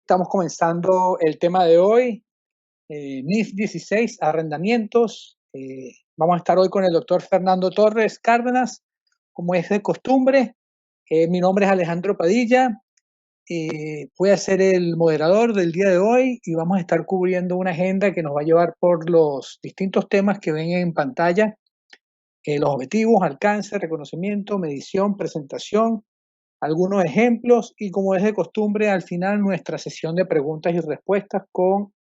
Estamos comenzando el tema de hoy, NIF 16, arrendamientos. Vamos a estar hoy con el doctor Fernando Torres Cárdenas, como es de costumbre. Mi nombre es Alejandro Padilla. Voy a ser el moderador del día de hoy y vamos a estar cubriendo una agenda que nos va a llevar por los distintos temas que ven en pantalla. Los objetivos, alcance, reconocimiento, medición, presentación, algunos ejemplos y, como es de costumbre, al final nuestra sesión de preguntas y respuestas con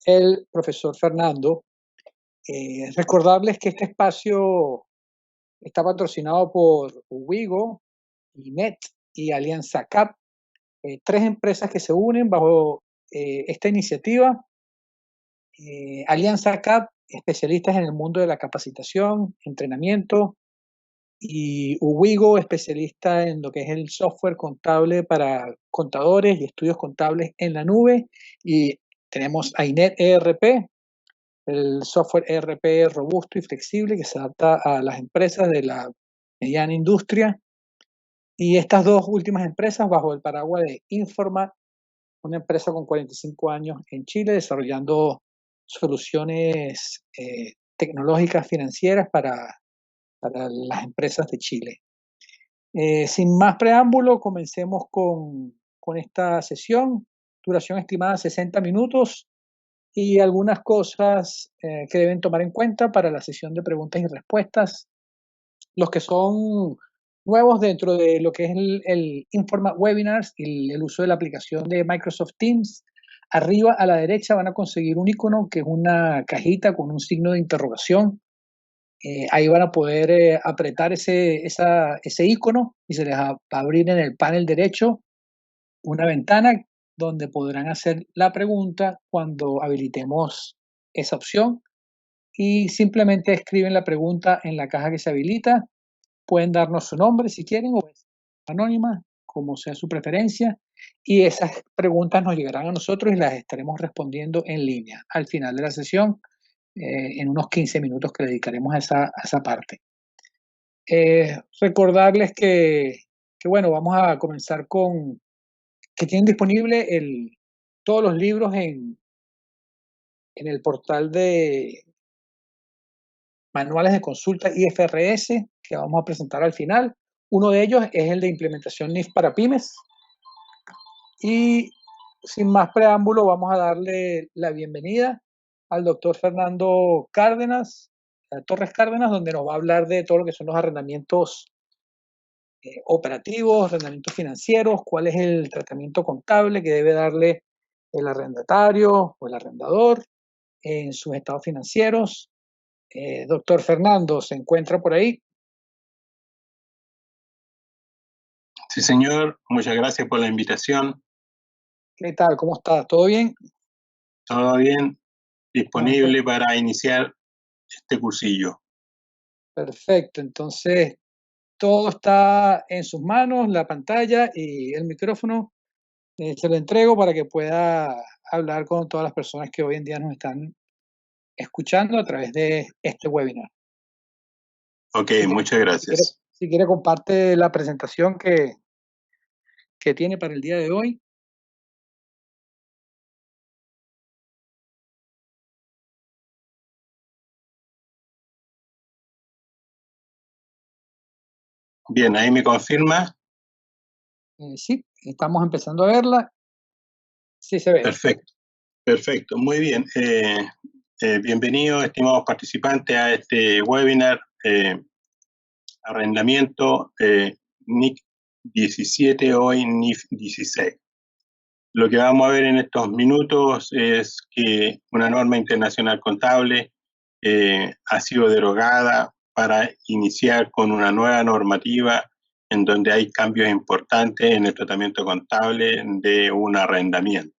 el profesor Fernando. Recordarles que este espacio está patrocinado por Wigo, INET y Alianza CAP, tres empresas que se unen bajo esta iniciativa. Alianza CAP, especialistas en el mundo de la capacitación, entrenamiento, y Wigo, especialista en lo que es el software contable para contadores y estudios contables en la nube. Y tenemos a INET ERP, el software ERP robusto y flexible que se adapta a las empresas de la mediana industria. Y estas dos últimas empresas bajo el paraguas de Informa, una empresa con 45 años en Chile desarrollando soluciones tecnológicas financieras para las empresas de Chile. Sin más preámbulo, comencemos con esta sesión. Duración estimada 60 minutos y algunas cosas que deben tomar en cuenta para la sesión de preguntas y respuestas. Los que son nuevos dentro de lo que es el Informa Webinars y el uso de la aplicación de Microsoft Teams, arriba a la derecha van a conseguir un icono que es una cajita con un signo de interrogación. Ahí van a poder apretar ese icono y se les va a abrir en el panel derecho una ventana donde podrán hacer la pregunta cuando habilitemos esa opción, y simplemente escriben la pregunta en la caja que se habilita. Pueden darnos su nombre si quieren o es anónima, como sea su preferencia, y esas preguntas nos llegarán a nosotros y las estaremos respondiendo en línea al final de la sesión, en unos 15 minutos que dedicaremos a esa parte. Recordarles que, bueno, vamos a comenzar con que tienen disponible todos los libros en el portal de manuales de consulta IFRS, que vamos a presentar al final. Uno de ellos es el de implementación NIF para pymes. Y sin más preámbulo, vamos a darle la bienvenida al doctor Fernando Cárdenas, Torres Cárdenas, donde nos va a hablar de todo lo que son los arrendamientos operativos, arrendamientos financieros, cuál es el tratamiento contable que debe darle el arrendatario o el arrendador en sus estados financieros. Doctor Fernando, ¿se encuentra por ahí? Sí, señor. Muchas gracias por la invitación. ¿Qué tal? ¿Cómo está? ¿Todo bien? Todo bien. Disponible para iniciar este cursillo. Perfecto. Entonces, todo está en sus manos, la pantalla y el micrófono. Se lo entrego para que pueda hablar con todas las personas que hoy en día nos están escuchando a través de este webinar. Ok, muchas gracias. Si quiere, comparte la presentación que tiene para el día de hoy. Bien, ahí me confirma. Sí, estamos empezando a verla. Sí, se ve. Perfecto, perfecto, muy bien. Bienvenidos, estimados participantes, a este webinar, arrendamiento NIF 17, hoy NIF 16. Lo que vamos a ver en estos minutos es que una norma internacional contable ha sido derogada para iniciar con una nueva normativa en donde hay cambios importantes en el tratamiento contable de un arrendamiento.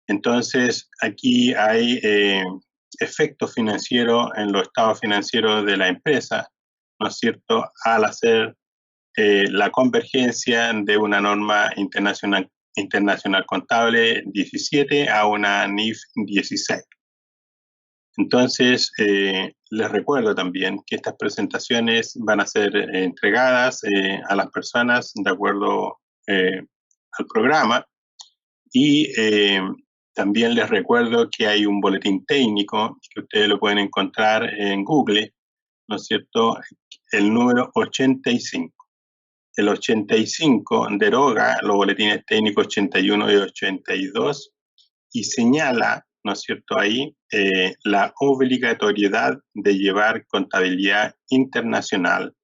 Entonces, aquí hay efectos financieros en los estados financieros de la empresa, ¿no es cierto?, al hacer la convergencia de una norma internacional contable 17 a una NIF 16. Entonces, les recuerdo también que estas presentaciones van a ser entregadas a las personas de acuerdo al programa, Y también les recuerdo que hay un boletín técnico que ustedes lo pueden encontrar en Google, ¿no es cierto? El número 85. El 85 deroga los boletines técnicos 81 y 82 y señala, ¿no es cierto?, ahí la obligatoriedad de llevar contabilidad internacional,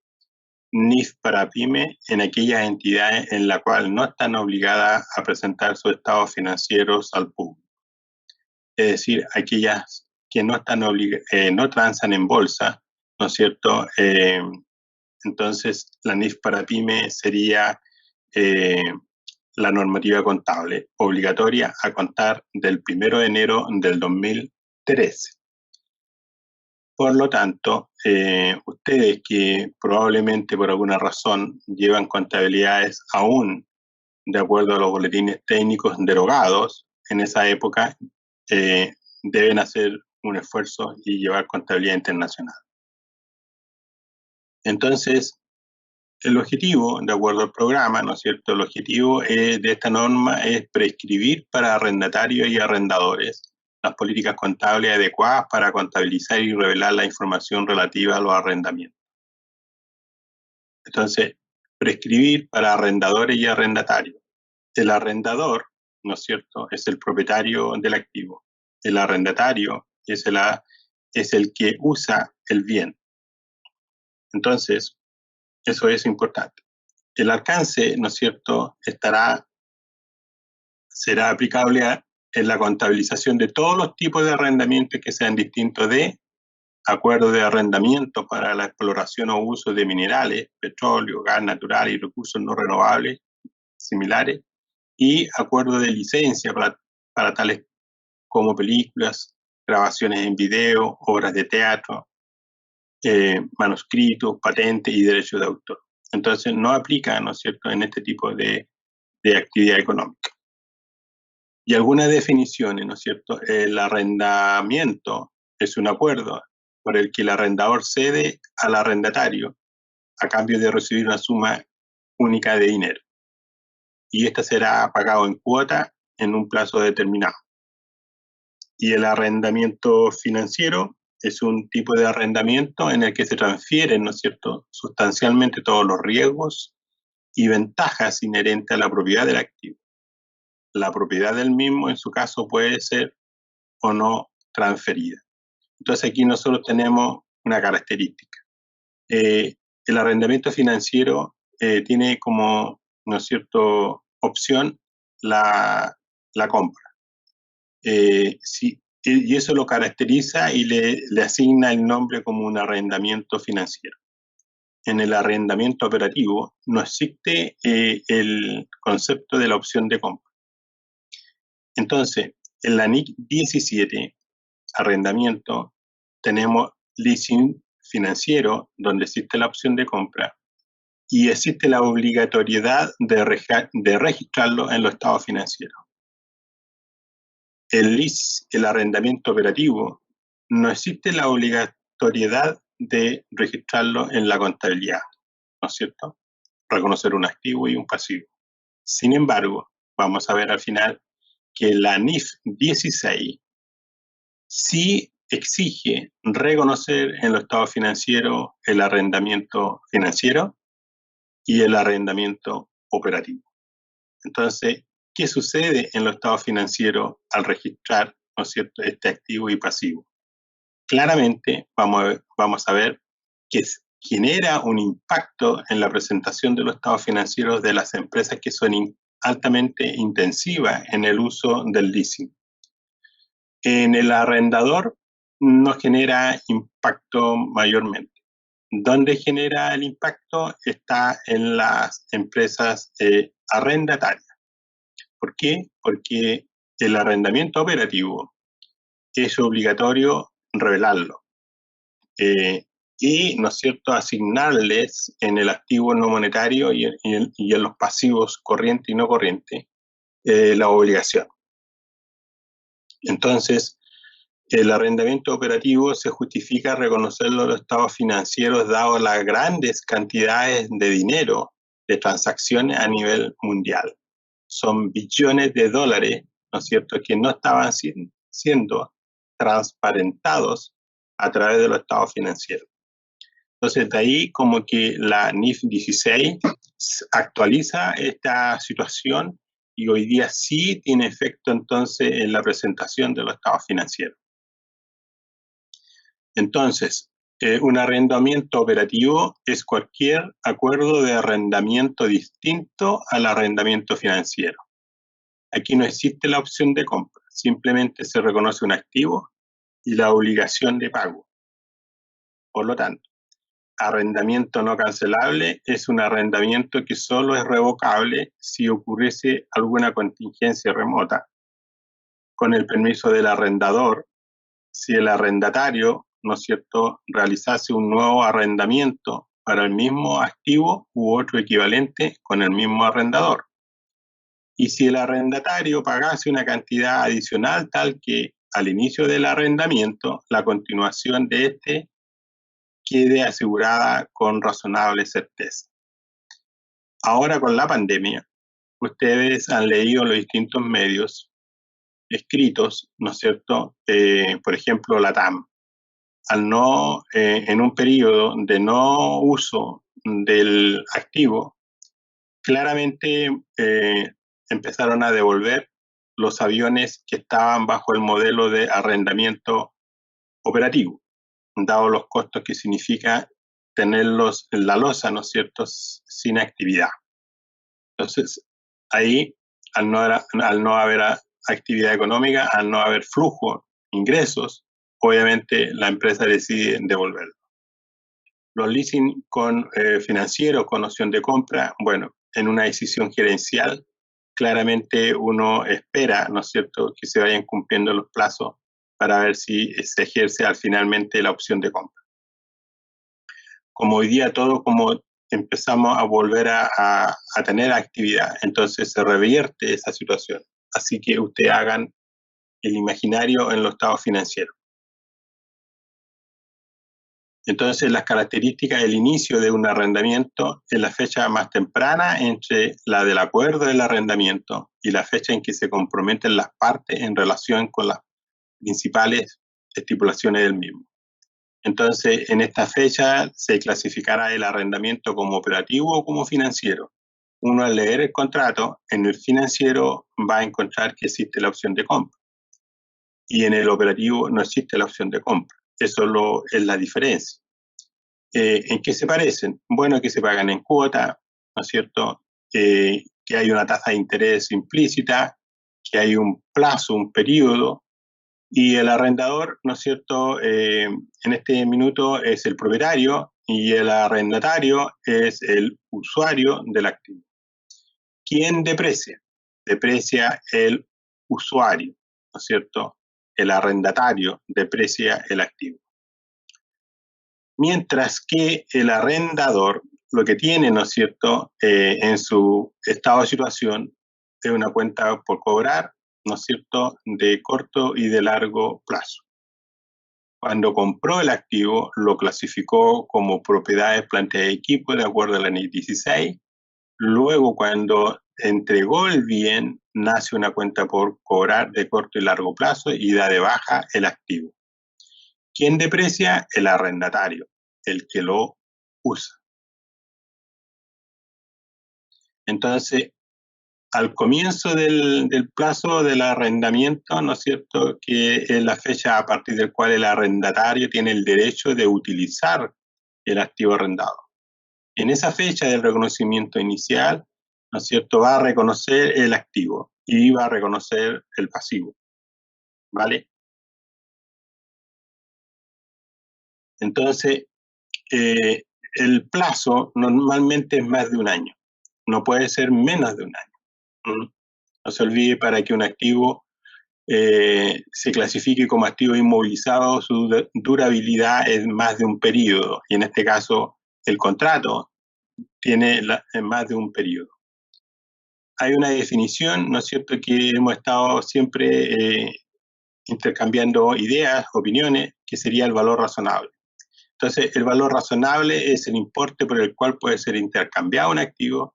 NIF para PYME, en aquellas entidades en las cuales no están obligadas a presentar sus estados financieros al público. Es decir, aquellas que no están no transan en bolsa, ¿no es cierto? Entonces, la NIF para PYME sería la normativa contable obligatoria a contar del 1 de enero del 2013. Por lo tanto, ustedes que probablemente por alguna razón llevan contabilidades aún de acuerdo a los boletines técnicos derogados en esa época, deben hacer un esfuerzo y llevar contabilidad internacional. Entonces, el objetivo, de acuerdo al programa, ¿no es cierto?, el objetivo de esta norma es prescribir para arrendatarios y arrendadores las políticas contables adecuadas para contabilizar y revelar la información relativa a los arrendamientos. Entonces, prescribir para arrendadores y arrendatarios. El arrendador, ¿no es cierto?, es el propietario del activo. El arrendatario es el que usa el bien. Entonces, eso es importante. El alcance, ¿no es cierto?, será aplicable en la contabilización de todos los tipos de arrendamientos que sean distintos de acuerdos de arrendamiento para la exploración o uso de minerales, petróleo, gas natural y recursos no renovables similares, y acuerdos de licencia para tales como películas, grabaciones en video, obras de teatro, manuscritos, patentes y derechos de autor. Entonces, no aplica, ¿no es cierto?, en este tipo de actividad económica. Y algunas definiciones, ¿no es cierto? El arrendamiento es un acuerdo por el que el arrendador cede al arrendatario a cambio de recibir una suma única de dinero. Y esta será pagado en cuota en un plazo determinado. Y el arrendamiento financiero es un tipo de arrendamiento en el que se transfieren, ¿no es cierto?, sustancialmente todos los riesgos y ventajas inherentes a la propiedad del activo. La propiedad del mismo, en su caso, puede ser o no transferida. Entonces, aquí nosotros tenemos una característica. El arrendamiento financiero tiene como, ¿no es cierto?, opción la compra. Y eso lo caracteriza y le asigna el nombre como un arrendamiento financiero. En el arrendamiento operativo no existe el concepto de la opción de compra. Entonces, en la NIC 17, arrendamiento, tenemos leasing financiero, donde existe la opción de compra, y existe la obligatoriedad de registrarlo en los estados financieros. El arrendamiento operativo, no existe la obligatoriedad de registrarlo en la contabilidad, ¿no es cierto?, reconocer un activo y un pasivo. Sin embargo, vamos a ver al final que la NIF 16 sí exige reconocer en los estados financieros el arrendamiento financiero y el arrendamiento operativo. Entonces, ¿qué sucede en los estados financieros al registrar, ¿no es cierto?, este activo y pasivo? Claramente vamos a ver que genera un impacto en la presentación de los estados financieros de las empresas que son altamente intensivas en el uso del leasing. En el arrendador no genera impacto mayormente. ¿Dónde genera el impacto? Está en las empresas arrendatarias. ¿Por qué? Porque el arrendamiento operativo es obligatorio revelarlo y, ¿no es cierto?, asignarles en el activo no monetario y en los pasivos corriente y no corriente la obligación. Entonces, el arrendamiento operativo se justifica reconocerlo en los estados financieros dado las grandes cantidades de dinero de transacciones a nivel mundial. son billones de dólares, ¿no es cierto?, que no estaban siendo transparentados a través de los estados financieros. Entonces, de ahí como que la NIF 16 actualiza esta situación y hoy día sí tiene efecto entonces en la presentación de los estados financieros. Entonces, un arrendamiento operativo es cualquier acuerdo de arrendamiento distinto al arrendamiento financiero. Aquí no existe la opción de compra, simplemente se reconoce un activo y la obligación de pago. Por lo tanto, arrendamiento no cancelable es un arrendamiento que solo es revocable si ocurriese alguna contingencia remota, con el permiso del arrendador, si el arrendatario, ¿no es cierto?, realizase un nuevo arrendamiento para el mismo activo u otro equivalente con el mismo arrendador. Y si el arrendatario pagase una cantidad adicional tal que al inicio del arrendamiento la continuación de este quede asegurada con razonable certeza. Ahora con la pandemia, ustedes han leído los distintos medios escritos, ¿no es cierto? Por ejemplo, la TAM. En un periodo de no uso del activo, claramente empezaron a devolver los aviones que estaban bajo el modelo de arrendamiento operativo, dado los costos que significa tenerlos en la losa, ¿no es cierto?, sin actividad. Entonces, ahí, al no haber actividad económica, al no haber flujo, ingresos, obviamente la empresa decide devolverlo. Los leasing financieros con opción de compra, bueno, en una decisión gerencial, claramente uno espera, ¿no es cierto?, que se vayan cumpliendo los plazos para ver si se ejerce finalmente la opción de compra. Como hoy día como empezamos a volver a tener actividad, entonces se revierte esa situación. Así que ustedes hagan el imaginario en los estados financieros. Entonces, las características del inicio de un arrendamiento es la fecha más temprana entre la del acuerdo del arrendamiento y la fecha en que se comprometen las partes en relación con las principales estipulaciones del mismo. Entonces, en esta fecha se clasificará el arrendamiento como operativo o como financiero. Uno al leer el contrato, en el financiero va a encontrar que existe la opción de compra y en el operativo no existe la opción de compra. Eso es la diferencia. ¿En qué se parecen? Bueno, que se pagan en cuota, ¿no es cierto? Que hay una tasa de interés implícita, que hay un plazo, un periodo, y el arrendador, ¿no es cierto?, en este minuto es el propietario y el arrendatario es el usuario del activo. ¿Quién deprecia? Deprecia el usuario, ¿no es cierto? El arrendatario deprecia el activo. Mientras que el arrendador lo que tiene, ¿no es cierto?, en su estado de situación es una cuenta por cobrar, ¿no es cierto?, de corto y de largo plazo. Cuando compró el activo, lo clasificó como propiedades, plantas y equipos de acuerdo a la NIF 16. Luego, cuando entregó el bien, nace una cuenta por cobrar de corto y largo plazo y da de baja el activo. ¿Quién deprecia? El arrendatario, el que lo usa. Entonces, al comienzo del plazo del arrendamiento, ¿no es cierto?, que es la fecha a partir del cual el arrendatario tiene el derecho de utilizar el activo arrendado. En esa fecha del reconocimiento inicial, ¿no es cierto?, va a reconocer el activo y va a reconocer el pasivo, ¿vale? Entonces, el plazo normalmente es más de un año, no puede ser menos de un año. No se olvide, para que un activo se clasifique como activo inmovilizado, su durabilidad es más de un periodo, y en este caso el contrato tiene más de un periodo. Hay una definición, ¿no es cierto?, que hemos estado siempre intercambiando ideas, opiniones, que sería el valor razonable. Entonces, el valor razonable es el importe por el cual puede ser intercambiado un activo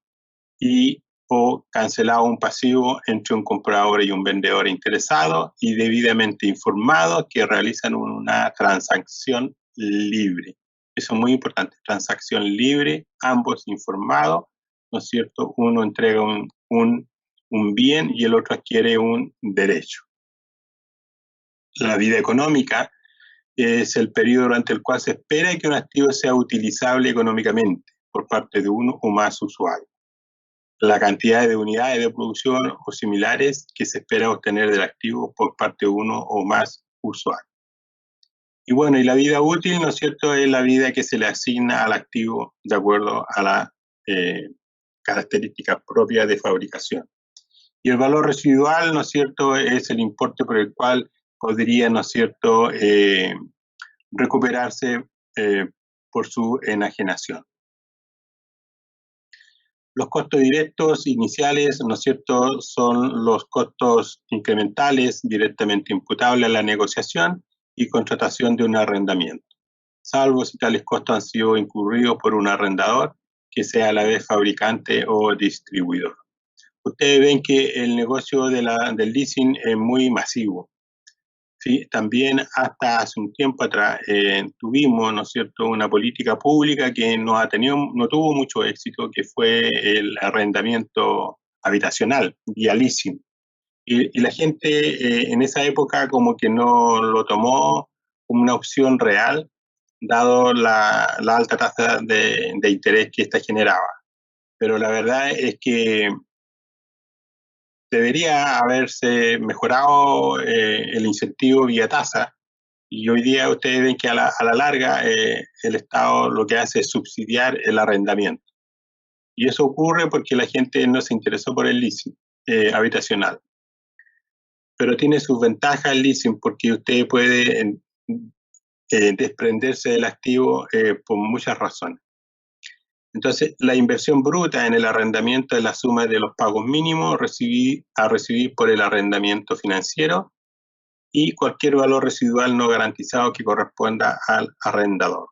y o cancelado un pasivo entre un comprador y un vendedor interesado y debidamente informado que realizan una transacción libre. Eso es muy importante, transacción libre, ambos informados, ¿no es cierto? Uno entrega un bien y el otro adquiere un derecho. La vida económica es el periodo durante el cual se espera que un activo sea utilizable económicamente por parte de uno o más usuarios. La cantidad de unidades de producción o similares que se espera obtener del activo por parte de uno o más usuarios. Y bueno, y la vida útil, ¿no es cierto?, es la vida que se le asigna al activo de acuerdo a las características propias de fabricación. Y el valor residual, ¿no es cierto?, es el importe por el cual podría, ¿no es cierto?, recuperarse por su enajenación. Los costos directos iniciales, ¿no es cierto?, son los costos incrementales directamente imputables a la negociación y contratación de un arrendamiento, salvo si tales costos han sido incurridos por un arrendador que sea a la vez fabricante o distribuidor. Ustedes ven que el negocio del leasing es muy masivo. ¿Sí? También hasta hace un tiempo atrás tuvimos, ¿no es cierto?, una política pública que no tuvo mucho éxito, que fue el arrendamiento habitacional vía leasing. Y la gente en esa época como que no lo tomó como una opción real, dado la alta tasa de interés que esta generaba. Pero la verdad es que debería haberse mejorado el incentivo vía tasa, y hoy día ustedes ven que a la larga el Estado lo que hace es subsidiar el arrendamiento. Y eso ocurre porque la gente no se interesó por el leasing habitacional. Pero tiene sus ventajas el leasing porque usted puede desprenderse del activo por muchas razones. Entonces, la inversión bruta en el arrendamiento es la suma de los pagos mínimos a recibir por el arrendamiento financiero y cualquier valor residual no garantizado que corresponda al arrendador.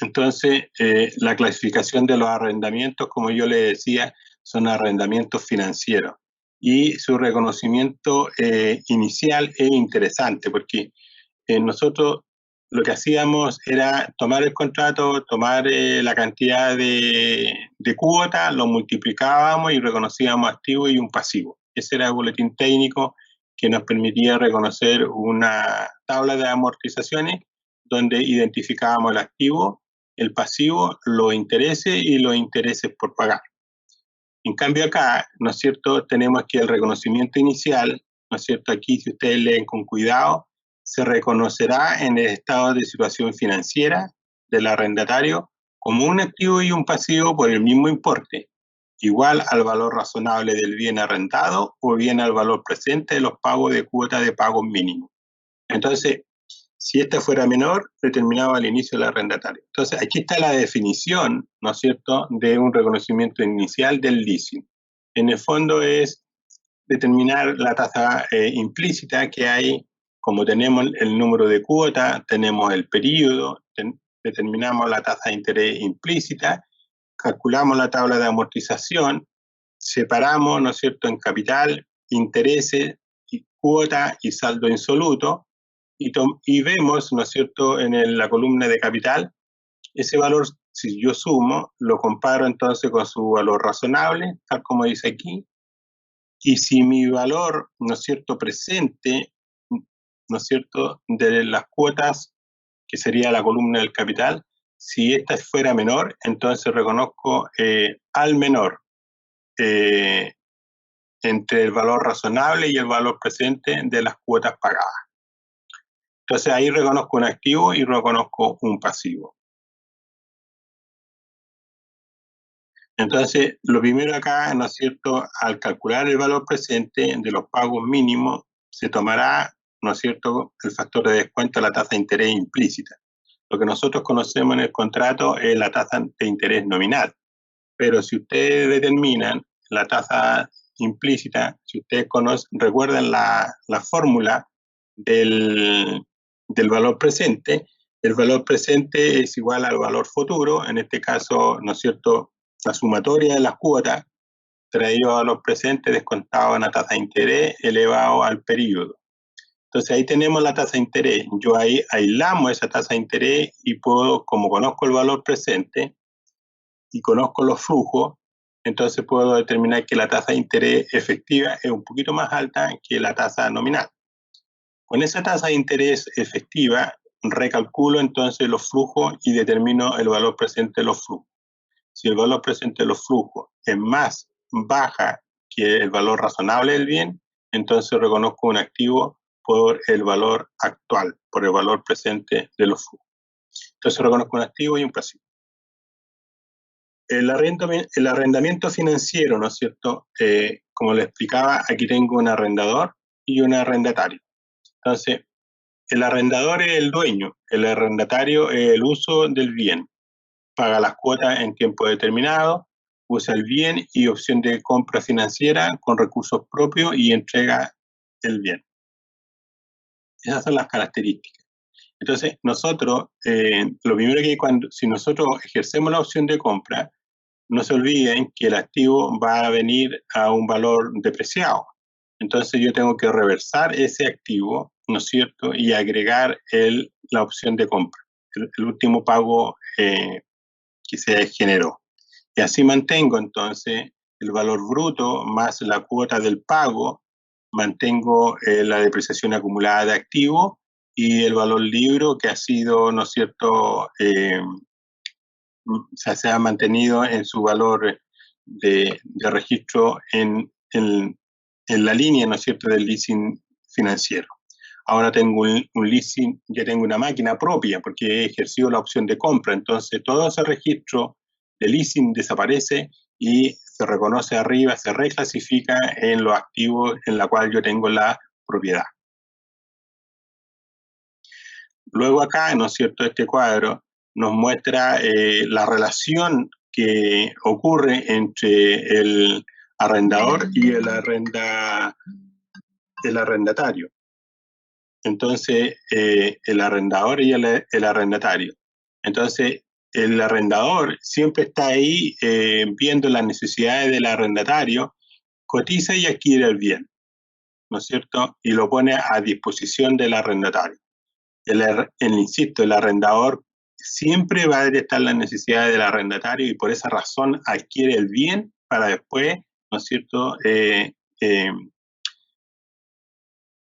Entonces, la clasificación de los arrendamientos, como yo le decía, son arrendamientos financieros. Y su reconocimiento inicial es interesante porque nosotros lo que hacíamos era tomar el contrato, tomar la cantidad de cuotas, lo multiplicábamos y reconocíamos activo y un pasivo. Ese era el boletín técnico que nos permitía reconocer una tabla de amortizaciones donde identificábamos el activo, el pasivo, los intereses y los intereses por pagar. En cambio acá, ¿no es cierto?, tenemos que el reconocimiento inicial, ¿no es cierto?, aquí si ustedes leen con cuidado, se reconocerá en el estado de situación financiera del arrendatario como un activo y un pasivo por el mismo importe, igual al valor razonable del bien arrendado o bien al valor presente de los pagos de cuota de pagos mínimos. Entonces, si esta fuera menor, determinado al inicio del arrendatario. Entonces, aquí está la definición, ¿no es cierto?, de un reconocimiento inicial del leasing. En el fondo es determinar la tasa implícita que hay, como tenemos el número de cuotas, tenemos el periodo, determinamos la tasa de interés implícita, calculamos la tabla de amortización, separamos, ¿no es cierto?, en capital, intereses, y cuota y saldo insoluto, y vemos, ¿no es cierto?, en la columna de capital, ese valor, si yo sumo, lo comparo entonces con su valor razonable, tal como dice aquí, y si mi valor, ¿no es cierto?, presente, ¿no es cierto?, de las cuotas, que sería la columna del capital, si esta fuera menor, entonces reconozco al menor entre el valor razonable y el valor presente de las cuotas pagadas. Entonces ahí reconozco un activo y reconozco un pasivo. Entonces, lo primero acá, ¿no es cierto?, al calcular el valor presente de los pagos mínimos, se tomará, ¿no es cierto?, el factor de descuento a la tasa de interés implícita. Lo que nosotros conocemos en el contrato es la tasa de interés nominal. Pero si ustedes determinan la tasa implícita, si ustedes recuerdan la fórmula del valor presente, el valor presente es igual al valor futuro, en este caso, ¿no es cierto?, la sumatoria de las cuotas traído a valor presente descontado en la tasa de interés elevado al periodo. Entonces ahí tenemos la tasa de interés. Yo ahí aislamos esa tasa de interés y puedo, como conozco el valor presente y conozco los flujos, entonces puedo determinar que la tasa de interés efectiva es un poquito más alta que la tasa nominal. Con esa tasa de interés efectiva, recalculo entonces los flujos y determino el valor presente de los flujos. Si el valor presente de los flujos es más baja que el valor razonable del bien, entonces reconozco un activo por el valor actual, por el valor presente de los flujos. Entonces reconozco un activo y un pasivo. El arrendamiento financiero, ¿no es cierto? Como le explicaba, aquí tengo un arrendador y un arrendatario. Entonces, el arrendador es el dueño, el arrendatario es el uso del bien. Paga las cuotas en tiempo determinado, usa el bien y opción de compra financiera con recursos propios y entrega el bien. Esas son las características. Entonces, nosotros, lo primero que si nosotros ejercemos la opción de compra, no se olviden que el activo va a venir a un valor depreciado. Entonces yo tengo que reversar ese activo, ¿no es cierto?, y agregar la opción de compra, el último pago que se generó. Y así mantengo entonces el valor bruto más la cuota del pago, mantengo la depreciación acumulada de activo y el valor libro que ha sido, ¿no es cierto?, se ha mantenido en su valor de registro en la línea, ¿no es cierto?, del leasing financiero. Ahora tengo un leasing, ya tengo una máquina propia porque he ejercido la opción de compra, entonces todo ese registro de leasing desaparece y se reconoce arriba, se reclasifica en los activos en la cual yo tengo la propiedad. Luego acá, ¿no es cierto?, este cuadro nos muestra la relación que ocurre entre el arrendador y el arrendatario. Entonces, el arrendador y el arrendatario. Entonces, el arrendador siempre está ahí viendo las necesidades del arrendatario, cotiza y adquiere el bien, ¿no es cierto?, y lo pone a disposición del arrendatario. Insisto, el arrendador siempre va a detectar las necesidades del arrendatario y por esa razón adquiere el bien para después, ¿no es cierto?,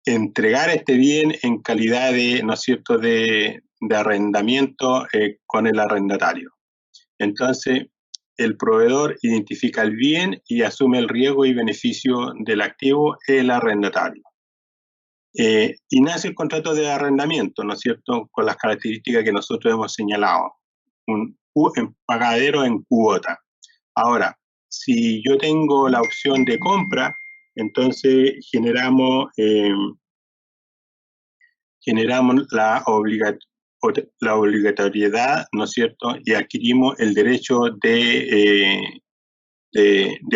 entregar este bien en calidad de, ¿no es cierto?, de arrendamiento con el arrendatario. Entonces, el proveedor identifica el bien y asume el riesgo y beneficio del activo, el arrendatario. Y nace el contrato de arrendamiento, ¿no es cierto?, con las características que nosotros hemos señalado, un pagadero en cuota. Ahora, si yo tengo la opción de compra, entonces generamos la obligatoriedad, ¿no es cierto?, y adquirimos el derecho de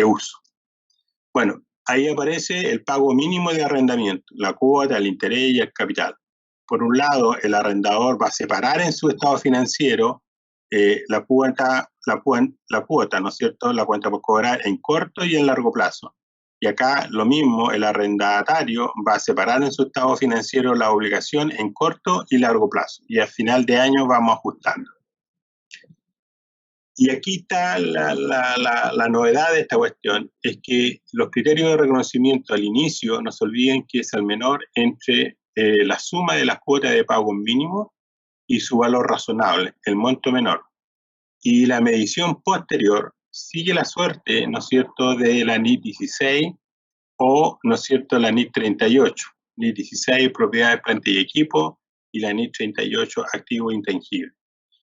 uso. Bueno, ahí aparece el pago mínimo de arrendamiento, la cuota, el interés y el capital. Por un lado, el arrendador va a separar en su estado financiero la cuota, ¿no es cierto?, la cuenta por cobrar en corto y en largo plazo. Y acá lo mismo, el arrendatario va a separar en su estado financiero la obligación en corto y largo plazo. Y al final de año vamos ajustando. Y aquí está la novedad de esta cuestión, es que los criterios de reconocimiento al inicio, no se olviden que es el menor entre la suma de las cuotas de pago mínimo y su valor razonable, el monto menor. Y la medición posterior sigue la suerte, ¿no es cierto?, de la NIT 16 o, ¿no es cierto?, la NIT 38. NIT 16, propiedades, planta y equipo, y la NIT 38, activo intangible.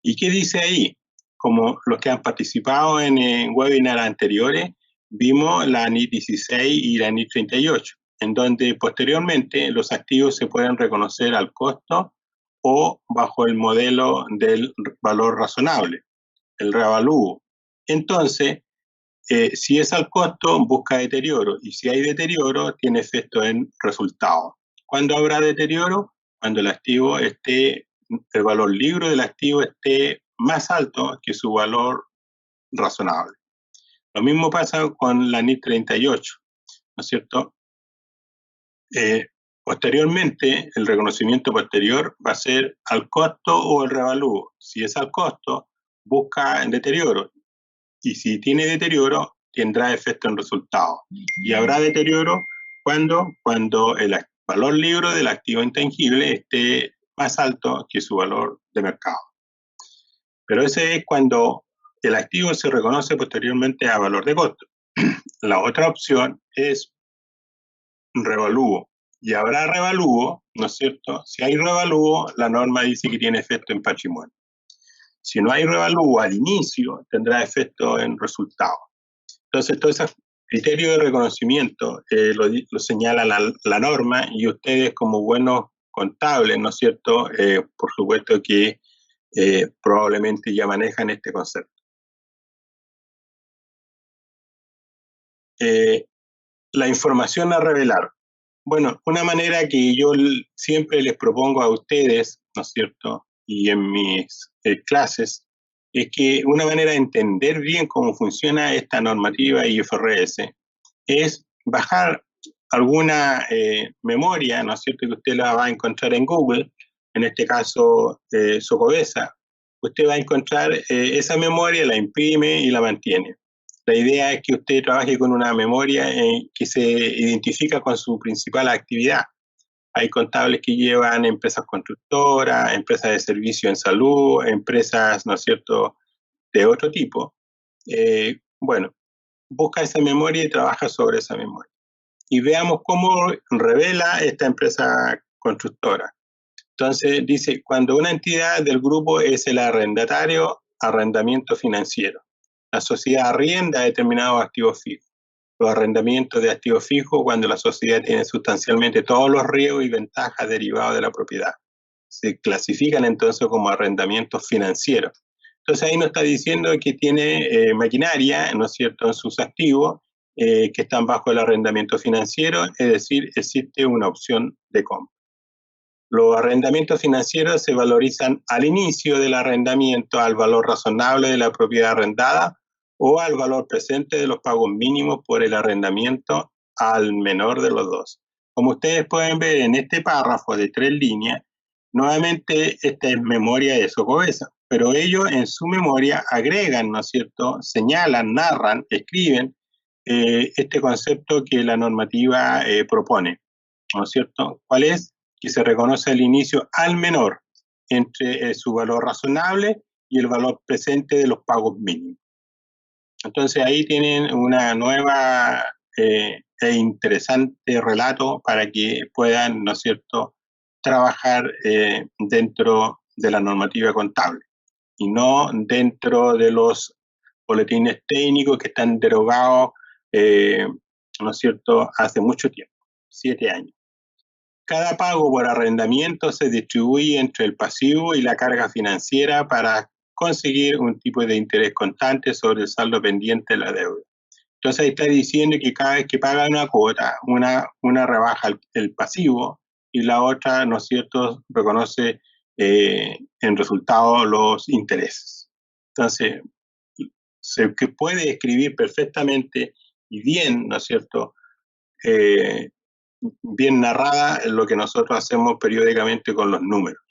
¿Y qué dice ahí? Como los que han participado en webinars anteriores, vimos la NIT 16 y la NIT 38, en donde posteriormente los activos se pueden reconocer al costo o bajo el modelo del valor razonable, el reavalúo. Entonces, si es al costo, busca deterioro, y si hay deterioro, tiene efecto en resultado. ¿Cuándo habrá deterioro? Cuando el activo esté el valor libro del activo esté más alto que su valor razonable. Lo mismo pasa con la NIF 38, ¿no es cierto? Posteriormente, el reconocimiento posterior va a ser al costo o el revalúo. Si es al costo, busca el deterioro. Y si tiene deterioro, tendrá efecto en resultado. Y habrá deterioro cuando el valor libro del activo intangible esté más alto que su valor de mercado. Pero ese es cuando el activo se reconoce posteriormente a valor de costo. La otra opción es revalúo. Y habrá revalúo, ¿no es cierto? Si hay revalúo, la norma dice que tiene efecto en patrimonio. Si no hay revalúo al inicio, tendrá efecto en resultado. Entonces, todos esos criterios de reconocimiento lo señala la norma, y ustedes como buenos contables, ¿no es cierto? Por supuesto que probablemente ya manejan este concepto. La información a revelar. Bueno, una manera que yo siempre les propongo a ustedes, ¿no es cierto?, y en mis clases, es que una manera de entender bien cómo funciona esta normativa IFRS es bajar alguna memoria, ¿no es cierto?, que usted la va a encontrar en Google, en este caso Socobesa. Usted va a encontrar esa memoria, la imprime y la mantiene. La idea es que usted trabaje con una memoria que se identifica con su principal actividad. Hay contables que llevan empresas constructoras, empresas de servicio en salud, empresas, ¿no es cierto?, de otro tipo. Bueno, busca esa memoria y trabaja sobre esa memoria. Y veamos cómo revela esta empresa constructora. Entonces dice, cuando una entidad del grupo es el arrendatario, arrendamiento financiero. La sociedad arrienda determinados activos fijos. Los arrendamientos de activos fijos cuando la sociedad tiene sustancialmente todos los riesgos y ventajas derivados de la propiedad. Se clasifican entonces como arrendamientos financieros. Entonces ahí nos está diciendo que tiene maquinaria, ¿no es cierto?, en sus activos que están bajo el arrendamiento financiero, es decir, existe una opción de compra. Los arrendamientos financieros se valorizan al inicio del arrendamiento al valor razonable de la propiedad arrendada o al valor presente de los pagos mínimos por el arrendamiento al menor de los dos. Como ustedes pueden ver en este párrafo de 3 líneas, nuevamente esta es memoria de Socobesa, pero ellos en su memoria agregan, ¿no es cierto?, señalan, narran, escriben este concepto que la normativa propone, ¿no es cierto? ¿Cuál es? Que se reconoce al inicio al menor entre su valor razonable y el valor presente de los pagos mínimos. Entonces ahí tienen una nueva e interesante relato para que puedan, ¿no es cierto?, trabajar dentro de la normativa contable y no dentro de los boletines técnicos que están derogados, ¿no es cierto?, hace mucho tiempo, 7 años. Cada pago por arrendamiento se distribuye entre el pasivo y la carga financiera para conseguir un tipo de interés constante sobre el saldo pendiente de la deuda. Entonces ahí está diciendo que cada vez que paga una cuota, una rebaja el pasivo y la otra, ¿no es cierto?, reconoce en resultado los intereses. Entonces, se puede escribir perfectamente y bien, ¿no es cierto?, bien narrada en lo que nosotros hacemos periódicamente con los números.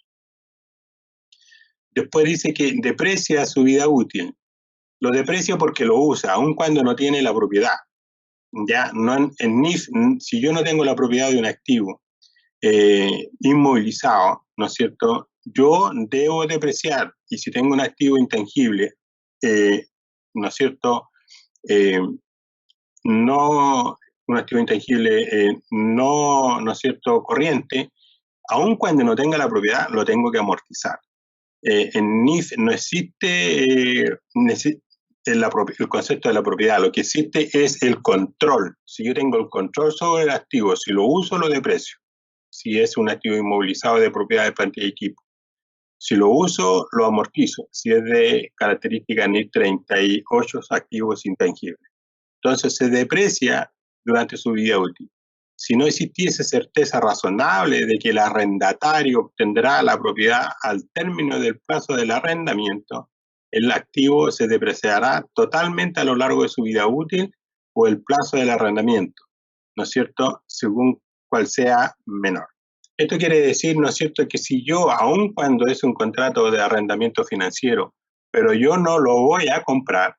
Después dice que deprecia su vida útil. Lo deprecia porque lo usa, aun cuando no tiene la propiedad. Ya, no en NIF, si yo no tengo la propiedad de un activo inmovilizado, ¿no es cierto?, yo debo depreciar, y si tengo un activo intangible, ¿no es cierto?, no un activo intangible no es cierto, corriente, aun cuando no tenga la propiedad, lo tengo que amortizar. En NIF no existe el concepto de la propiedad, lo que existe es el control. Si yo tengo el control sobre el activo, si lo uso, lo deprecio. Si es un activo inmovilizado de propiedad de planta y equipo. Si lo uso, lo amortizo. Si es de característica NIF 38, activos intangibles. Entonces se deprecia durante su vida útil. si no existiese certeza razonable de que el arrendatario obtendrá la propiedad al término del plazo del arrendamiento, el activo se depreciará totalmente a lo largo de su vida útil o el plazo del arrendamiento, ¿no es cierto?, según cual sea menor. Esto quiere decir, ¿no es cierto?, que si yo, aun cuando es un contrato de arrendamiento financiero, pero yo no lo voy a comprar,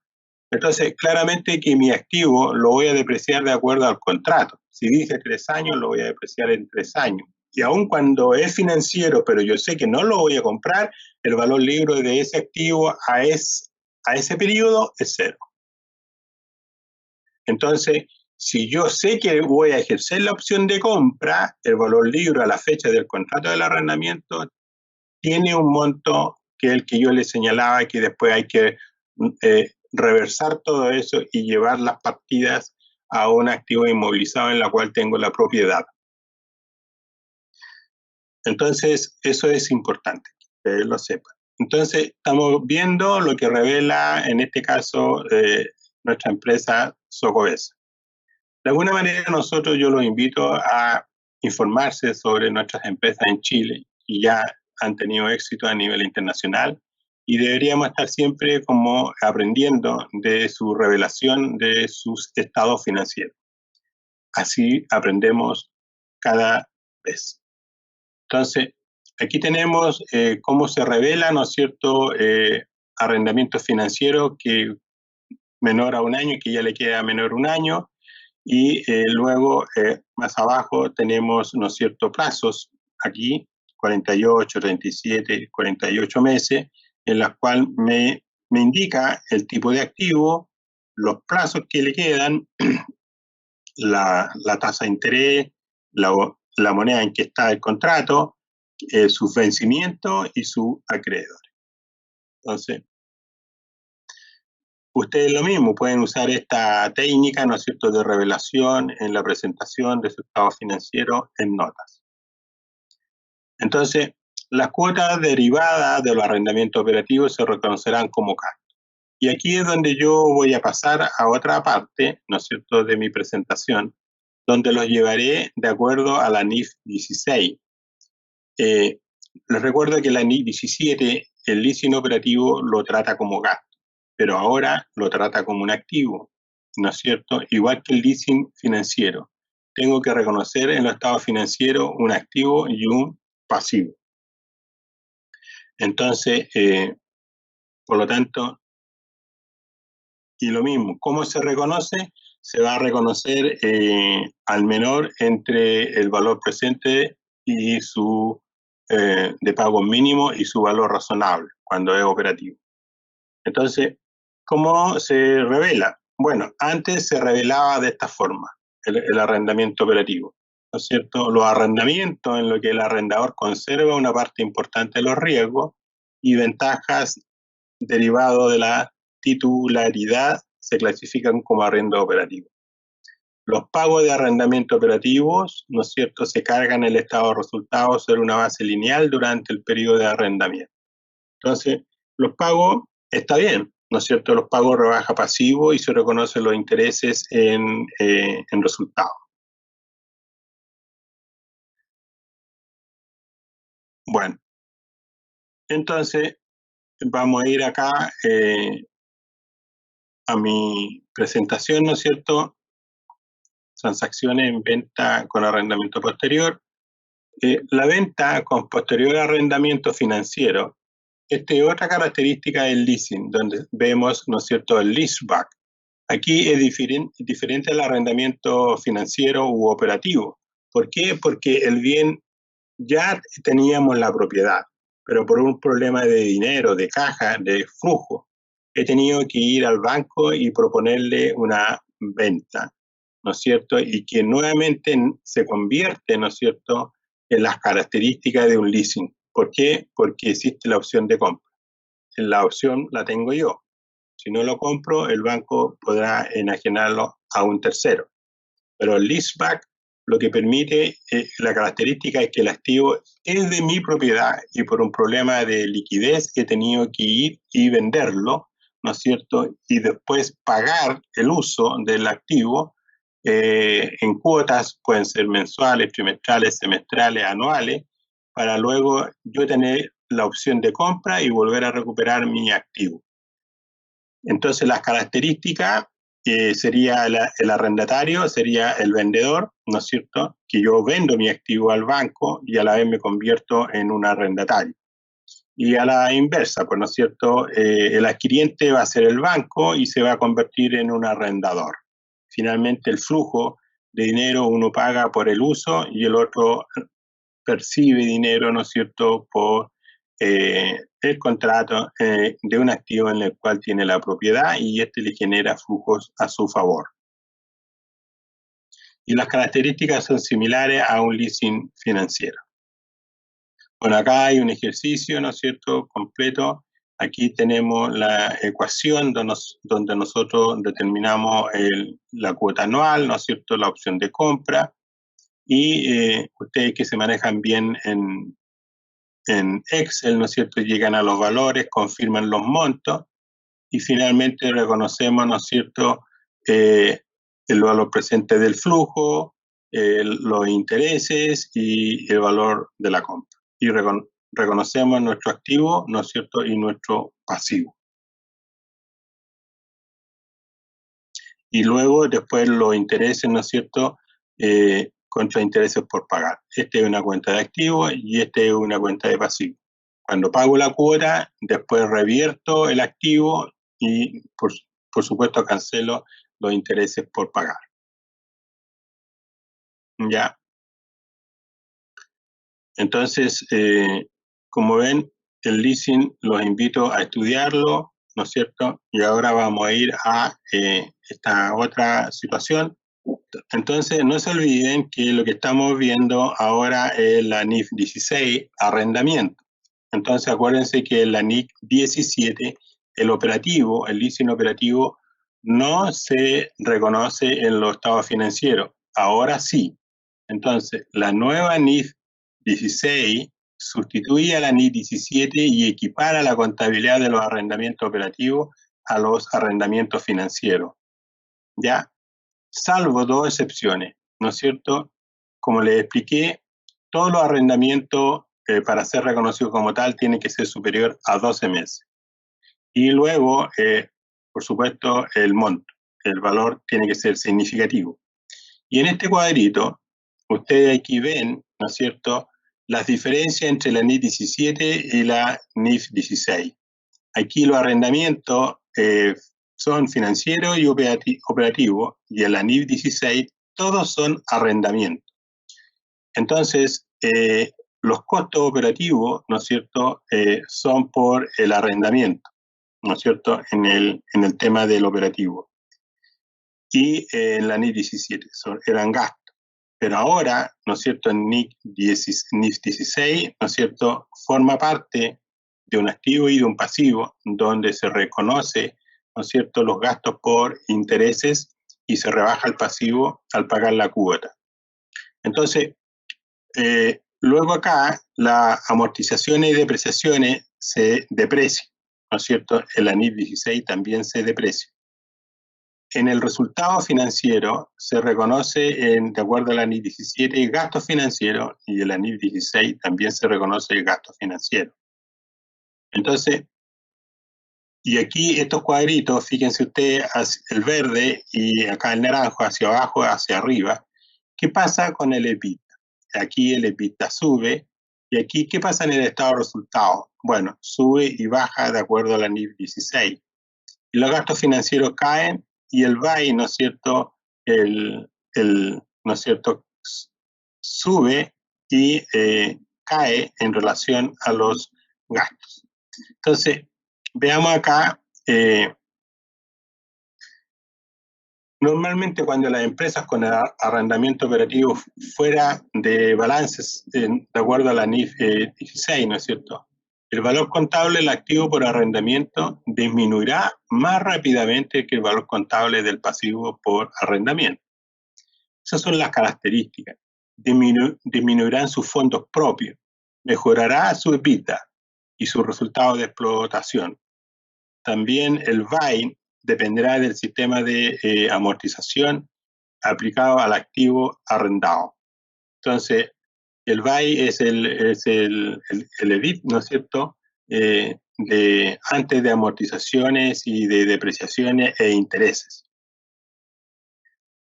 entonces claramente que mi activo lo voy a depreciar de acuerdo al contrato. Si dice 3 años, lo voy a depreciar en 3 años. Y aun cuando es financiero, pero yo sé que no lo voy a comprar, el valor libre de ese activo a ese periodo es 0. Entonces, si yo sé que voy a ejercer la opción de compra, el valor libre a la fecha del contrato del arrendamiento tiene un monto que es el que yo le señalaba, que después hay que reversar todo eso y llevar las partidas a un activo inmovilizado en la cual tengo la propiedad. Entonces, eso es importante, que lo sepan. Entonces, estamos viendo lo que revela, en este caso, nuestra empresa Socobesa. De alguna manera, yo los invito a informarse sobre nuestras empresas en Chile, y ya han tenido éxito a nivel internacional, y deberíamos estar siempre como aprendiendo de su revelación de sus estados financieros. Así aprendemos cada vez. Entonces, aquí tenemos cómo se revela, ¿no es cierto?, arrendamiento financiero que menor a un año, que ya le queda menor un año, y luego más abajo tenemos, ¿no es cierto?, plazos, aquí 48, 37, 48 meses, en las cuales me indica el tipo de activo, los plazos que le quedan, la tasa de interés, la moneda en que está el contrato, sus vencimientos y sus acreedores. Entonces, ustedes lo mismo, pueden usar esta técnica, ¿no es cierto?, de revelación en la presentación de su estado financiero en notas. Entonces, las cuotas derivadas de los arrendamientos operativos se reconocerán como gasto. Y aquí es donde yo voy a pasar a otra parte, ¿no es cierto?, de mi presentación, donde los llevaré de acuerdo a la NIF 16. Les recuerdo que la NIF 17, el leasing operativo lo trata como gasto, pero ahora lo trata como un activo, ¿no es cierto?, igual que el leasing financiero. Tengo que reconocer en los estados financieros un activo y un pasivo. Entonces, por lo tanto, y lo mismo, ¿cómo se reconoce? Se va a reconocer al menor entre el valor presente y su de pago mínimo y su valor razonable cuando es operativo. Entonces, ¿cómo se revela? Bueno, antes se revelaba de esta forma el arrendamiento operativo, ¿no es cierto? Los arrendamientos en lo que el arrendador conserva una parte importante de los riesgos y ventajas derivados de la titularidad se clasifican como arriendo operativo. Los pagos de arrendamiento operativos, ¿no es cierto?, se cargan en el estado de resultados sobre una base lineal durante el periodo de arrendamiento. Entonces, los pagos, está bien, ¿no es cierto?, los pagos rebaja pasivo y se reconocen los intereses en resultados. Bueno, entonces vamos a ir acá a mi presentación, ¿no es cierto?, transacciones en venta con arrendamiento posterior. La venta con posterior arrendamiento financiero, esta es otra característica del leasing, donde vemos, ¿no es cierto?, el leaseback. Aquí es diferente al arrendamiento financiero u operativo. ¿Por qué? Porque el bien ya teníamos la propiedad, pero por un problema de dinero, de caja, de flujo, he tenido que ir al banco y proponerle una venta, ¿no es cierto? Y que nuevamente se convierte, ¿no es cierto?, en las características de un leasing. ¿Por qué? Porque existe la opción de compra. La opción la tengo yo. Si no lo compro, el banco podrá enajenarlo a un tercero. Pero el leaseback lo que permite, la característica es que el activo es de mi propiedad y por un problema de liquidez he tenido que ir y venderlo, ¿no es cierto?, y después pagar el uso del activo en cuotas, pueden ser mensuales, trimestrales, semestrales, anuales, para luego yo tener la opción de compra y volver a recuperar mi activo. Entonces las características sería el arrendatario, sería el vendedor, ¿no es cierto? Que yo vendo mi activo al banco y a la vez me convierto en un arrendatario. Y a la inversa, pues, ¿no es cierto? El adquiriente va a ser el banco y se va a convertir en un arrendador. Finalmente el flujo de dinero uno paga por el uso y el otro percibe dinero, ¿no es cierto?, por el contrato de un activo en el cual tiene la propiedad y este le genera flujos a su favor. Y las características son similares a un leasing financiero. Bueno, acá hay un ejercicio, ¿no es cierto?, completo. Aquí tenemos la ecuación donde nosotros determinamos la cuota anual, ¿no es cierto?, la opción de compra. Y ustedes que se manejan bien en Excel, ¿no es cierto?, llegan a los valores, confirman los montos y finalmente reconocemos, ¿no es cierto?, el valor presente del flujo, los intereses y el valor de la compra. Y reconocemos nuestro activo, ¿no es cierto?, y nuestro pasivo. Y luego, después, los intereses, ¿no es cierto?, contra intereses por pagar. Esta es una cuenta de activo y esta es una cuenta de pasivo. Cuando pago la cuota, después revierto el activo y, por supuesto, cancelo los intereses por pagar. ¿Ya? Entonces, como ven, el leasing los invito a estudiarlo, ¿no es cierto? Y ahora vamos a ir a esta otra situación. Entonces, no se olviden que lo que estamos viendo ahora es la NIF 16, arrendamiento. Entonces, acuérdense que la NIF 17, el operativo, el leasing operativo, no se reconoce en los estados financieros. Ahora sí. Entonces, la nueva NIF 16 sustituye a la NIF 17 y equipara la contabilidad de los arrendamientos operativos a los arrendamientos financieros. ¿Ya? Salvo dos excepciones, ¿no es cierto? Como les expliqué, todos los arrendamientos para ser reconocidos como tal tienen que ser superior a 12 meses. Y luego, por supuesto, el monto, el valor tiene que ser significativo. Y en este cuadrito, ustedes aquí ven, ¿no es cierto?, las diferencias entre la NIF 17 y la NIF 16. Aquí los arrendamientos son financieros y operativos, y en la NIF 16 todos son arrendamientos. Entonces, los costos operativos, ¿no es cierto?, son por el arrendamiento, ¿no es cierto?, en el tema del operativo. Y en la NIF 17 eran gastos. Pero ahora, ¿no es cierto?, en NIF 16, ¿no es cierto?, forma parte de un activo y de un pasivo, donde se reconoce, ¿no es cierto?, los gastos por intereses y se rebaja el pasivo al pagar la cuota. Entonces, luego acá, las amortizaciones y depreciaciones se deprecian, ¿no es cierto?, en la NIF 16 también se deprecia. En el resultado financiero se reconoce, de acuerdo a la NIF 17, gastos financieros, y en la NIF 16 también se reconoce el gasto financiero. Entonces, y aquí estos cuadritos, fíjense ustedes, el verde y acá el naranjo hacia abajo, hacia arriba. ¿Qué pasa con el EBITDA? Aquí el EBITDA sube, y aquí, ¿qué pasa en el estado de resultados? Bueno, sube y baja de acuerdo a la NIF 16. Y los gastos financieros caen, y el BAI, ¿no es cierto?, ¿no es cierto?, sube y cae en relación a los gastos. Entonces, veamos acá, normalmente cuando las empresas con arrendamiento operativo fuera de balances, de acuerdo a la NIF 16, ¿no es cierto?, el valor contable del activo por arrendamiento disminuirá más rápidamente que el valor contable del pasivo por arrendamiento. Esas son las características. Disminuirán sus fondos propios, mejorará su EBITDA y su resultado de explotación. También el BAI dependerá del sistema de amortización aplicado al activo arrendado. Entonces, el VAI es el EBIT, ¿no es cierto?, antes de amortizaciones y de depreciaciones e intereses.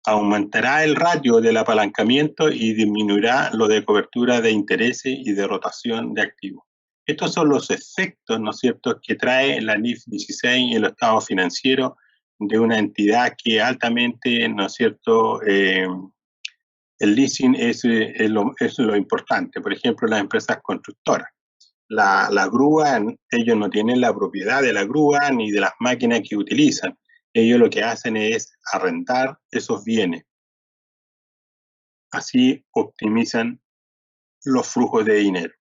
Aumentará el ratio del apalancamiento y disminuirá lo de cobertura de intereses y de rotación de activos. Estos son los efectos, ¿no es cierto?, que trae la NIF 16 en el estado financiero de una entidad que altamente, ¿no es cierto?, el leasing es lo importante. Por ejemplo, las empresas constructoras. La grúa, ellos no tienen la propiedad de la grúa ni de las máquinas que utilizan. Ellos lo que hacen es arrendar esos bienes. Así optimizan los flujos de dinero.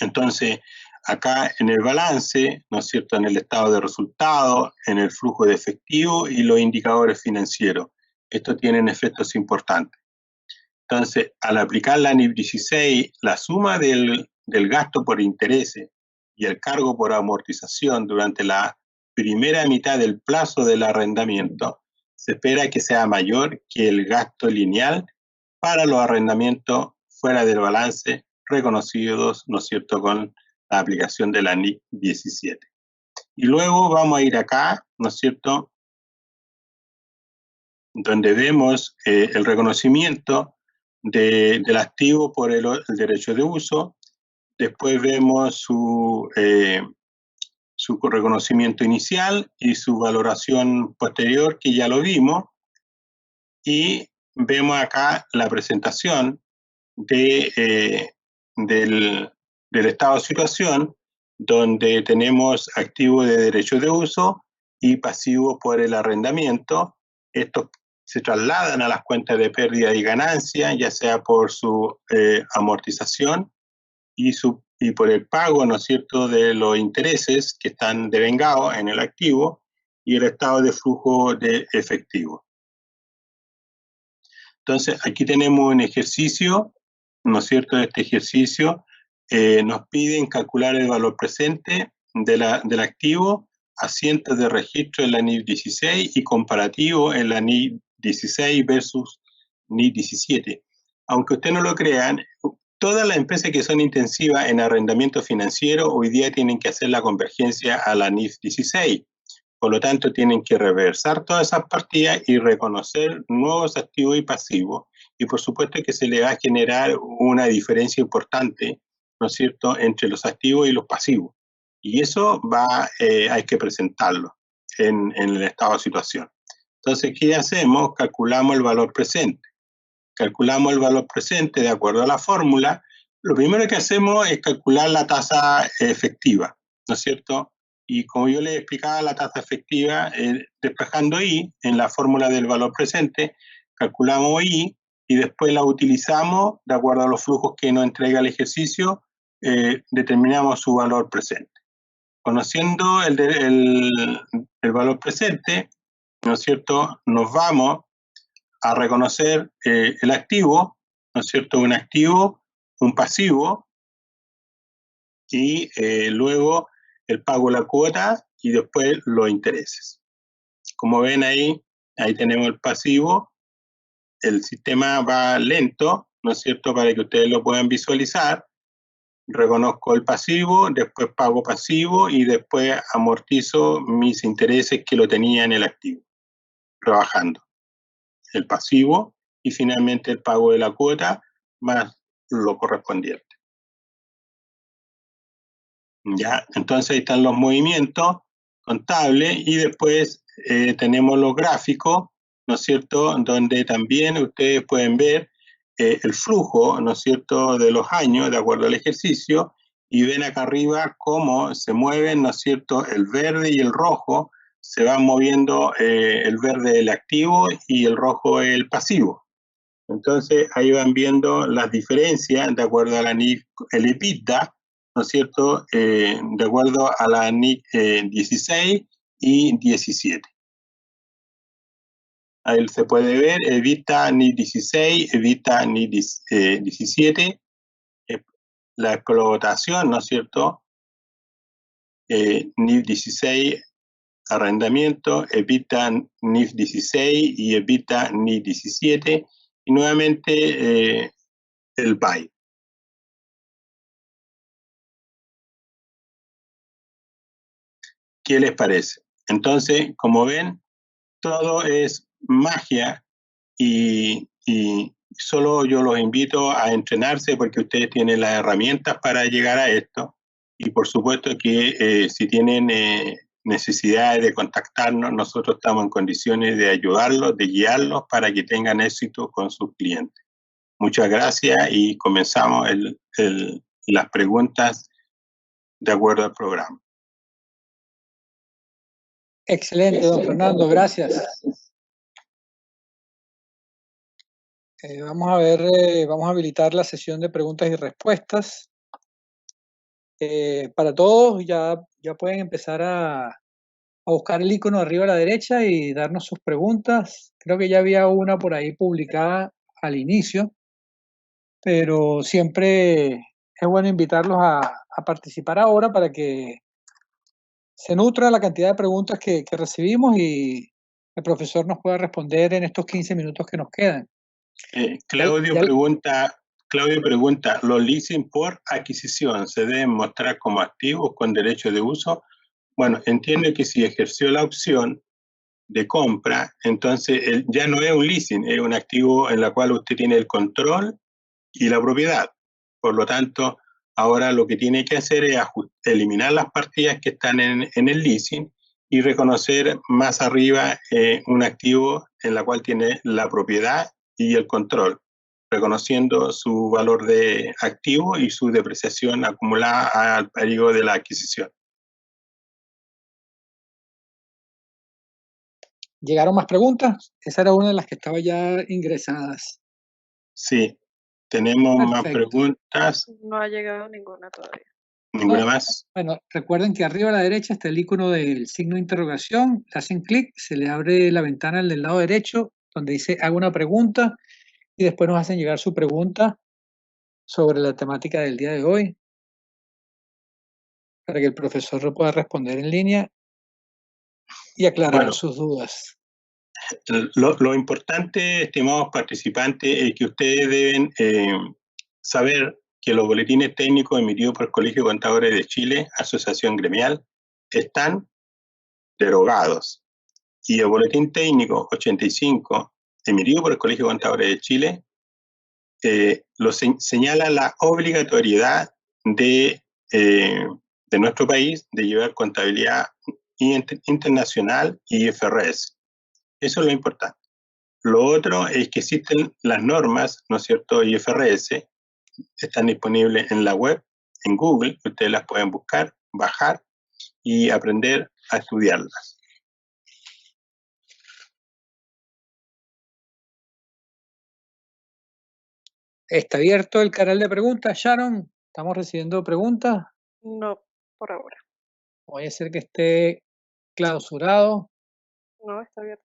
Entonces, acá en el balance, ¿no es cierto?, en el estado de resultados, en el flujo de efectivo y los indicadores financieros. Estos tienen efectos importantes. Entonces, al aplicar la NIF 16, la suma del gasto por intereses y el cargo por amortización durante la primera mitad del plazo del arrendamiento, se espera que sea mayor que el gasto lineal para los arrendamientos fuera del balance reconocidos, ¿no es cierto?, con la aplicación de la NIF 17. Y luego vamos a ir acá, ¿no es cierto?, donde vemos el reconocimiento del activo por el derecho de uso. Después vemos su reconocimiento inicial y su valoración posterior, que ya lo vimos. Y vemos acá la presentación del estado de situación, donde tenemos activo de derecho de uso y pasivo por el arrendamiento. Estos se trasladan a las cuentas de pérdida y ganancia, ya sea por su amortización y por el pago, ¿no es cierto?, de los intereses que están devengados en el activo y el estado de flujo de efectivo. Entonces, aquí tenemos un ejercicio, ¿no es cierto? Este ejercicio nos piden calcular el valor presente del activo, asientos de registro en la NIF 16 y comparativo en la NIF 16 versus NIF 17. Aunque ustedes no lo crean, todas las empresas que son intensivas en arrendamiento financiero hoy día tienen que hacer la convergencia a la NIF 16. Por lo tanto, tienen que reversar todas esas partidas y reconocer nuevos activos y pasivos. Y por supuesto que se le va a generar una diferencia importante, ¿no es cierto?, entre los activos y los pasivos. Y eso hay que presentarlo en el estado de situación. Entonces, ¿qué hacemos? Calculamos el valor presente. Calculamos el valor presente de acuerdo a la fórmula. Lo primero que hacemos es calcular la tasa efectiva, ¿no es cierto? Y como yo les explicaba, la tasa efectiva, despejando I en la fórmula del valor presente, calculamos I y después la utilizamos de acuerdo a los flujos que nos entrega el ejercicio, determinamos su valor presente. Conociendo el valor presente, ¿no es cierto?, nos vamos a reconocer el activo, ¿no es cierto?, un activo, un pasivo, y luego el pago de la cuota y después los intereses. Como ven ahí tenemos el pasivo. El sistema va lento, ¿no es cierto?, para que ustedes lo puedan visualizar. Reconozco el pasivo, después pago pasivo y después amortizo mis intereses que lo tenía en el activo, trabajando. El pasivo y finalmente el pago de la cuota más lo correspondiente. Ya, entonces ahí están los movimientos contables y después tenemos los gráficos, ¿no es cierto?, donde también ustedes pueden ver el flujo, ¿no es cierto?, de los años de acuerdo al ejercicio, y ven acá arriba cómo se mueven, ¿no es cierto?, el verde y el rojo, se van moviendo el verde el activo y el rojo el pasivo. Entonces ahí van viendo las diferencias de acuerdo a la NIF, el EBITDA, ¿no es cierto?, de acuerdo a la NIF 16 y 17. Ahí se puede ver EBITDA NIF 16, EBITDA NIF 17, la explotación, ¿no es cierto?, NIF 16 arrendamiento, EBITDA NIF 16 y EBITDA NIF 17, y nuevamente el BAI. ¿Qué les parece? Entonces, como ven, todo es magia y solo yo los invito a entrenarse porque ustedes tienen las herramientas para llegar a esto, y por supuesto que si tienen necesidades de contactarnos, nosotros estamos en condiciones de ayudarlos, de guiarlos para que tengan éxito con sus clientes. Muchas gracias y comenzamos las preguntas de acuerdo al programa. Excelente, don Fernando, gracias. Vamos a ver, vamos a habilitar la sesión de preguntas y respuestas. Para todos, ya pueden empezar a buscar el icono arriba a la derecha y darnos sus preguntas. Creo que ya había una por ahí publicada al inicio, pero siempre es bueno invitarlos a participar ahora para que se nutra la cantidad de preguntas que recibimos y el profesor nos pueda responder en estos 15 minutos que nos quedan. Claudio pregunta, ¿los leasing por adquisición se deben mostrar como activos con derecho de uso? Bueno, entiende que si ejerció la opción de compra, entonces ya no es un leasing, es un activo en la cual usted tiene el control y la propiedad. Por lo tanto, ahora lo que tiene que hacer es eliminar las partidas que están en el leasing y reconocer más arriba un activo en la cual tiene la propiedad y el control, reconociendo su valor de activo y su depreciación acumulada al periodo de la adquisición. ¿Llegaron más preguntas? Esa era una de las que estaba ya ingresadas. Sí, tenemos Perfecto. más preguntas. No ha llegado ninguna todavía. ¿Ninguna más? Bueno, recuerden que arriba a la derecha está el icono del signo de interrogación. Le hacen clic, se le abre la ventana del lado derecho donde dice haga una pregunta y después nos hacen llegar su pregunta sobre la temática del día de hoy para que el profesor lo pueda responder en línea y aclarar sus dudas. Lo importante, estimados participantes, es que ustedes deben saber que los boletines técnicos emitidos por el Colegio de Contadores de Chile, Asociación Gremial, están derogados. Y el boletín técnico 85, emitido por el Colegio de Contadores de Chile, señala la obligatoriedad de nuestro país de llevar contabilidad internacional y IFRS. Eso es lo importante. Lo otro es que existen las normas, ¿no es cierto?, IFRS, están disponibles en la web, en Google, ustedes las pueden buscar, bajar y aprender a estudiarlas. ¿Está abierto el canal de preguntas, Sharon? ¿Estamos recibiendo preguntas? No, por ahora. Puede ser que esté clausurado. No, está abierto.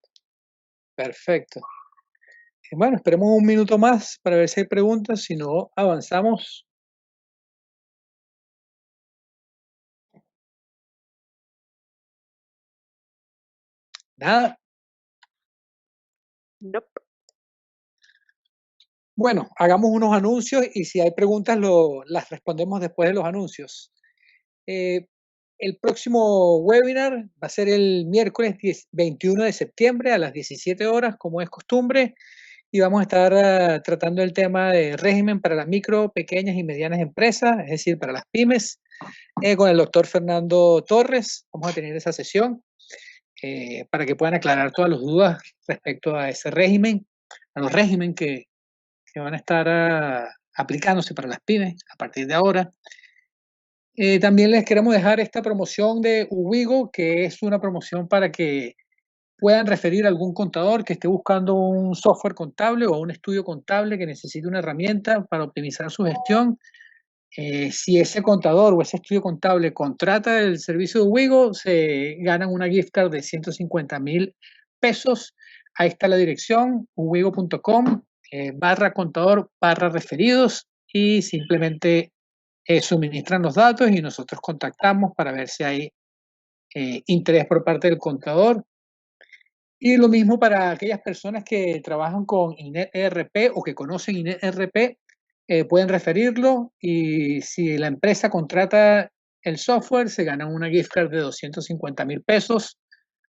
Perfecto. Bueno, esperemos un minuto más para ver si hay preguntas, si no, avanzamos. Nada. Nope. Bueno, hagamos unos anuncios y si hay preguntas las respondemos después de los anuncios. El próximo webinar va a ser el miércoles 21 de septiembre a las 17 horas, como es costumbre, y vamos a estar tratando el tema de régimen para las micro, pequeñas y medianas empresas, es decir, para las pymes, con el doctor Fernando Torres. Vamos a tener esa sesión para que puedan aclarar todas las dudas respecto a ese régimen, a los regímenes que van a estar aplicándose para las pymes a partir de ahora. También les queremos dejar esta promoción de Ubigo, que es una promoción para que puedan referir a algún contador que esté buscando un software contable o un estudio contable que necesite una herramienta para optimizar su gestión. Si ese contador o ese estudio contable contrata el servicio de Ubigo, se ganan una gift card de 150,000 pesos. Ahí está la dirección, ubigo.com, /contador/referidos, y simplemente suministran los datos y nosotros contactamos para ver si hay interés por parte del contador. Y lo mismo para aquellas personas que trabajan con INET ERP o que conocen INET ERP, pueden referirlo, y si la empresa contrata el software, se ganan una gift card de 250,000 pesos.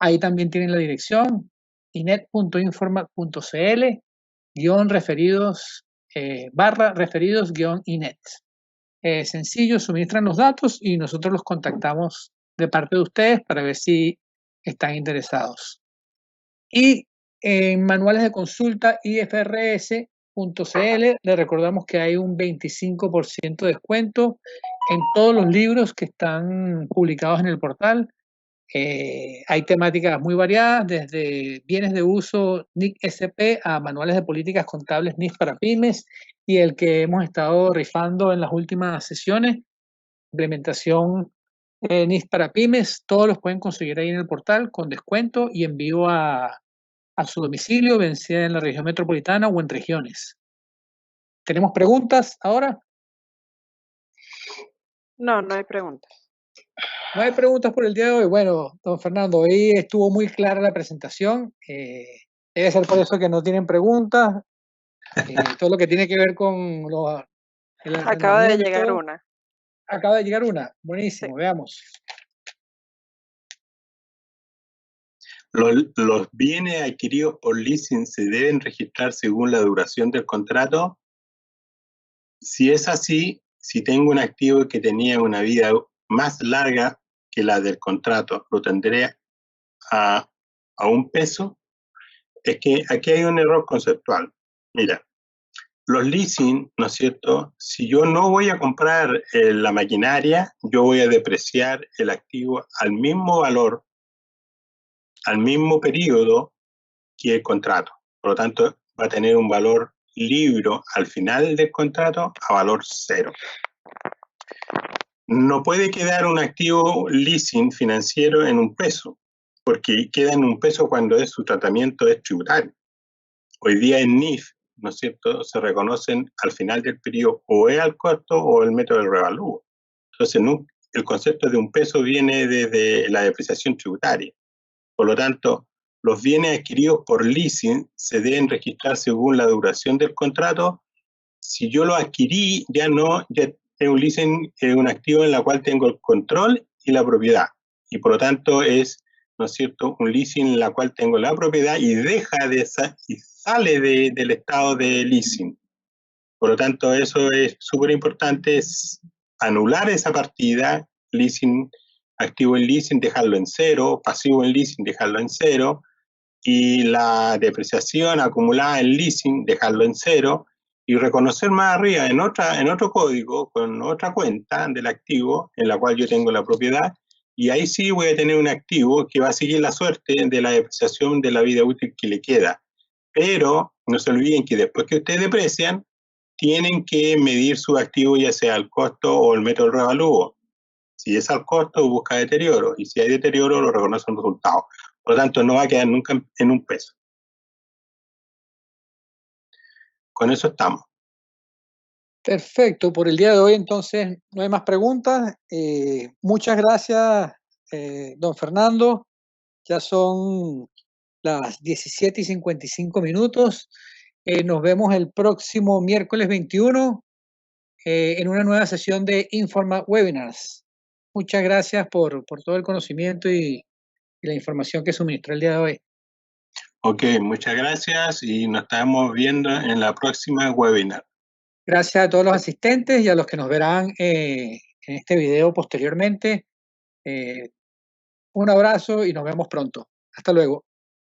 Ahí también tienen la dirección, inet.informa.cl referidos /referidos-inet. Sencillo, suministran los datos y nosotros los contactamos de parte de ustedes para ver si están interesados. Y en manuales de consulta ifrs.cl le recordamos que hay un 25% de descuento en todos los libros que están publicados en el portal. Hay temáticas muy variadas, desde bienes de uso NIC SP a manuales de políticas contables NIF para pymes, y el que hemos estado rifando en las últimas sesiones, implementación NIF para pymes. Todos los pueden conseguir ahí en el portal con descuento y envío a su domicilio, bien sea en la región metropolitana o en regiones. ¿Tenemos preguntas ahora? No, no hay preguntas. No hay preguntas por el día de hoy. Bueno, don Fernando, hoy estuvo muy clara la presentación. Debe ser por eso que no tienen preguntas. Todo lo que tiene que ver con el Acaba de llegar arrendamiento. una. Acaba de llegar una. Buenísimo, Sí. veamos. ¿Los bienes adquiridos por leasing se deben registrar según la duración del contrato? Si es así, si tengo un activo que tenía una vida más larga que la del contrato, ¿lo tendré a un peso? Es que aquí hay un error conceptual. Mira, los leasing, ¿no es cierto? Si yo no voy a comprar la maquinaria, yo voy a depreciar el activo al mismo valor, al mismo periodo que el contrato. Por lo tanto, va a tener un valor libro al final del contrato a valor 0. No puede quedar un activo leasing financiero en un peso, porque queda en un peso cuando su tratamiento es tributario. Hoy día en NIF, ¿no es cierto?, se reconocen al final del periodo o el costo o el método de revalúo. Entonces, el concepto de un peso viene desde la depreciación tributaria. Por lo tanto, los bienes adquiridos por leasing se deben registrar según la duración del contrato. Si yo lo adquirí, ya es un leasing, es un activo en la cual tengo el control y la propiedad. Y por lo tanto es, ¿no es cierto?, un leasing en la cual tengo la propiedad y sale del estado de leasing. Por lo tanto, eso es súper importante, es anular esa partida, leasing, activo en leasing, dejarlo en 0, pasivo en leasing, dejarlo en 0, y la depreciación acumulada en leasing, dejarlo en 0, y reconocer más arriba en otro código, con otra cuenta del activo, en la cual yo tengo la propiedad, y ahí sí voy a tener un activo que va a seguir la suerte de la depreciación de la vida útil que le queda. Pero no se olviden que después que ustedes deprecian, tienen que medir su activo, ya sea el costo o el método de revalúo. Si es al costo, busca deterioro, y si hay deterioro, lo reconoce en resultado. Por lo tanto, no va a quedar nunca en un peso. Con eso estamos. Perfecto, por el día de hoy entonces no hay más preguntas. Muchas gracias, don Fernando. Ya son las 17:55. Nos vemos el próximo miércoles 21 en una nueva sesión de Informa Webinars. Muchas gracias por todo el conocimiento y la información que suministró el día de hoy. Ok, muchas gracias y nos estamos viendo en la próxima webinar. Gracias a todos los asistentes y a los que nos verán en este video posteriormente. Un abrazo y nos vemos pronto. Hasta luego.